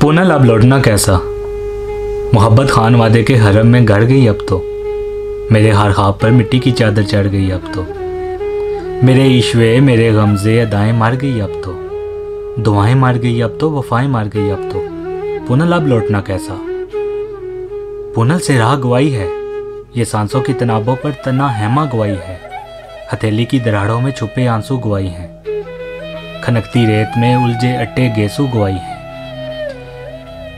पूनल अब लौटना कैसा। मोहब्बत खान वादे के हरम में गड़ गई अब तो। मेरे हर ख्वाब पर मिट्टी की चादर चढ़ गई अब तो। मेरे इश्वे मेरे गमज़े अदाएं मर गई अब तो। दुआएं मर गई अब तो, वफाएं मर गई अब तो। पूनल अब लौटना कैसा। पूनल से राह गवाई है, ये सांसों की तनाबों पर तना हैमा गवाई है। हथेली की दराड़ों में छुपे आंसू गवाई हैं। खनकती रेत में उलझे अट्टे गेसू गवाई हैं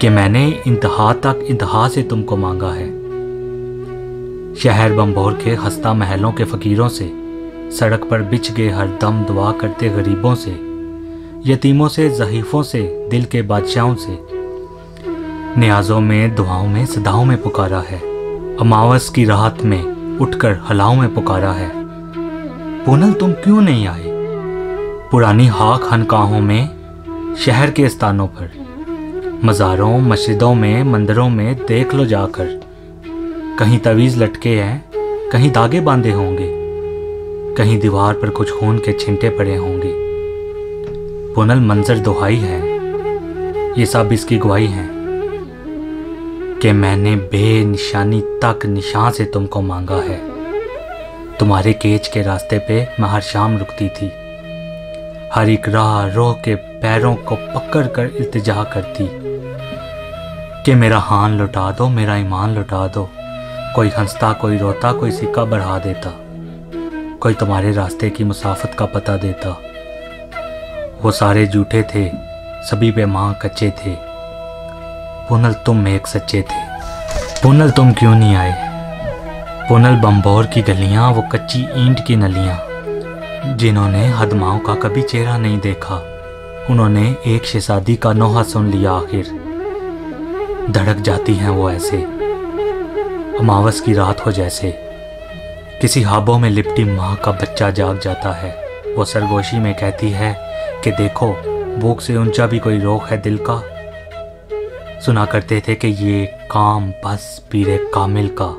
कि मैंने इंतहा तक इंतहा से तुमको मांगा है। शहर बम्बोर के खस्ता महलों के फ़कीरों से, सड़क पर बिछ गए हर दम दुआ करते गरीबों से, यतीमों से, ज़हीफ़ों से, दिल के बादशाहों से, न्याज़ों में, दुआओं में, सदाओं में पुकारा है। अमावस की रात में उठकर हलाओं में पुकारा है। पूनल तुम क्यों नहीं आई। पुरानी हाक खनकाहों में, शहर के स्थानों पर, मज़ारों, मस्जिदों में, मंदिरों में देख लो जाकर। कहीं तवीज़ लटके हैं, कहीं धागे बांधे होंगे, कहीं दीवार पर कुछ खून के छिंटे पड़े होंगे। पूनल मंजर दुहाई है, ये सब इसकी गवाही है कि मैंने बेनिशानी तक निशान से तुमको मांगा है। तुम्हारे केच के रास्ते पे मैं हर शाम रुकती थी। हर एक राह रोह के पैरों को पकड़ कर इल्तिजा करती कि मेरा हान लुटा दो, मेरा ईमान लुटा दो। कोई हंसता, कोई रोता, कोई सिक्का बढ़ा देता, कोई तुम्हारे रास्ते की मुसाफत का पता देता। वो सारे झूठे थे, सभी बेमां कच्चे थे। पूनल तुम एक सच्चे थे। पूनल तुम क्यों नहीं आए। पूनल बम्बोर की गलियां, वो कच्ची ईंट की नलियां, जिन्होंने हदमाओं का कभी चेहरा नहीं देखा, उन्होंने एक शहजादी का नोहा सुन लिया। आखिर धड़क जाती हैं वो ऐसे, अमावस की रात हो जैसे। किसी ख्वाबों में लिपटी माँ का बच्चा जाग जाता है। वो सरगोशी में कहती है कि देखो, भूख से ऊंचा भी कोई रोग है दिल का। सुना करते थे कि ये काम बस पीरे कामिल का,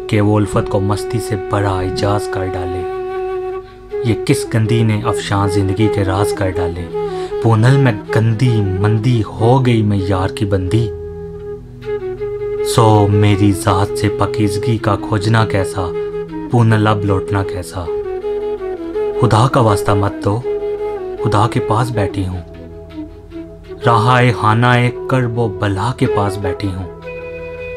कि वो उल्फत को मस्ती से बड़ा इजाज कर डाले। ये किस गंदी ने अफशान जिंदगी के राज कर डाले। पूनल में गंदी मंदी हो गई, मैं यार की बंदी। सो मेरी जात से पकीजगी का खोजना कैसा। पूनल अब लौटना कैसा। खुदा का वास्ता मत दो, खुदा के पास बैठी हूँ। राह हाना एक करबो बला के पास बैठी हूँ।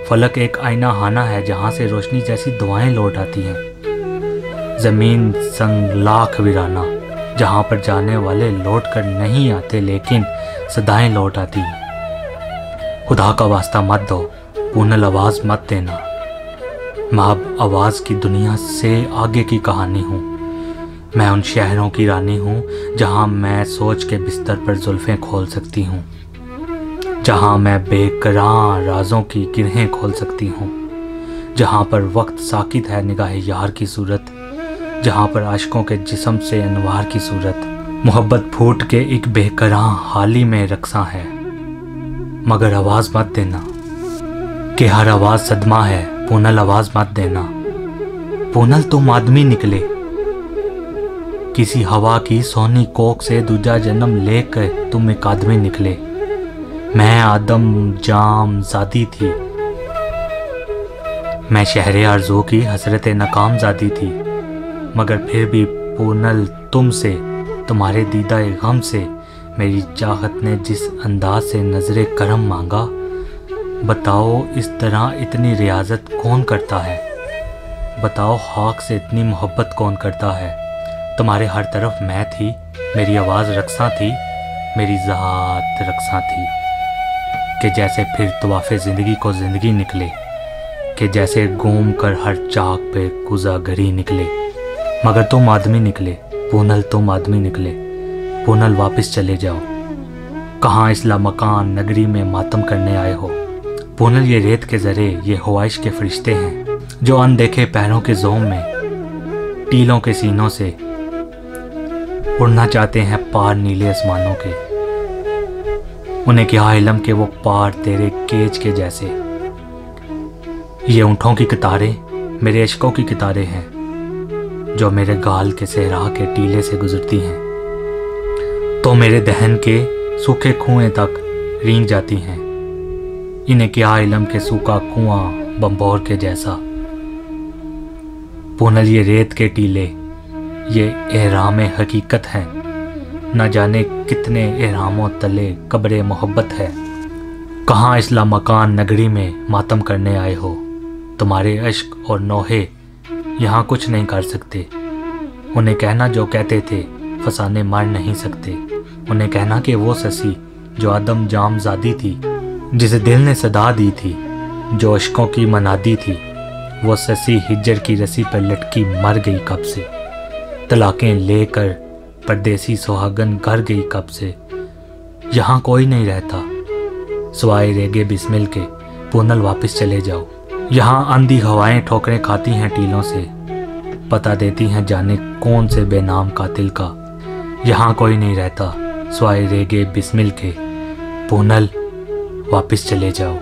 फलक एक आईना हाना है, जहाँ से रोशनी जैसी दुआएं लौट आती हैं। ज़मीन संग लाख वीराना, जहाँ पर जाने वाले लौट कर नहीं आते, लेकिन सदाएं लौट आती हैं। खुदा का वास्ता मत दो, पूनल आवाज़ मत देना। मैं अब आवाज़ की दुनिया से आगे की कहानी हूँ। मैं उन शहरों की रानी हूँ, जहाँ मैं सोच के बिस्तर पर जुल्फ़ें खोल सकती हूँ, जहाँ मैं बेकरार राजों की गिरहें खोल सकती हूँ, जहाँ पर वक्त साकित है निगाह यार की सूरत, जहाँ पर आशिकों के जिस्म से अनवार की सूरत। मोहब्बत फूट के एक बेकरार हाली में रक्सा है, मगर आवाज़ मत देना कि हर आवाज़ सदमा है। पूनल आवाज़ मत देना। पूनल तुम आदमी निकले, किसी हवा की सोनी कोख से दूजा जन्म लेकर तुम एक आदमी निकले। मैं आदम जाम ज़ादी थी, मैं शहरे आरज़ू की हसरत नकाम ज़ादी थी, मगर फिर भी पूनल तुमसे, तुम्हारे दीदा गम से मेरी चाहत ने जिस अंदाज से नज़रे करम मांगा, बताओ इस तरह इतनी रियाजत कौन करता है। बताओ खाक से इतनी मोहब्बत कौन करता है। तुम्हारे हर तरफ मैं थी, मेरी आवाज़ रक्सा थी, मेरी ज़ात रक्सा थी, कि जैसे फिर तवाफ़े ज़िंदगी को ज़िंदगी निकले, कि जैसे घूम कर हर चाक पे गुज़ागरी निकले। मगर तुम आदमी निकले, पूनल तुम आदमी निकले। पूनल वापस चले जाओ, कहाँ इस लामकान नगरी में मातम करने आए हो। पूनल ये रेत के ज़रे, ये ख्वाहिश के फरिश्ते हैं, जो अनदेखे पैरों के जोम में, टीलों के सीनों से उड़ना चाहते हैं पार नीले आसमानों के। उन्हें क्या इल्म के वो पार तेरे केच के जैसे। ये ऊँटों की कतारें मेरे इश्कों की कतारें हैं, जो मेरे गाल के सहरा के टीले से गुजरती हैं, तो मेरे दहन के सूखे कुएं तक रींग जाती हैं। इन्हें क्या इलम के सूखा कुआं बम्बोर के जैसा। पूनल ये रेत के टीले, ये एहराम हकीकत हैं। न जाने कितने एहरामों तले कब्रे मोहब्बत है। कहाँ इसला मकान नगरी में मातम करने आए हो। तुम्हारे अश्क और नोहे यहाँ कुछ नहीं कर सकते। उन्हें कहना जो कहते थे फसाने मार नहीं सकते। उन्हें कहना कि वो ससी जो आदम जाम ज़ादी थी, जिसे दिल ने सदा दी थी, जो अश्कों की मनादी थी, वो ससी हिज्जर की रस्सी पर लटकी मर गई कब से। तलाकें लेकर परदेसी सुहागन घर गई कब से। यहाँ कोई नहीं रहता सवाए रेगे बिस्मिल के, पूनल वापस चले जाओ। यहाँ आंधी हवाएं ठोकरें खाती हैं टीलों से, पता देती हैं जाने कौन से बेनाम कातिल का। यहाँ कोई नहीं रहता सवाए रेगे बिस्मिल के, पूनल वापस चले जाओ।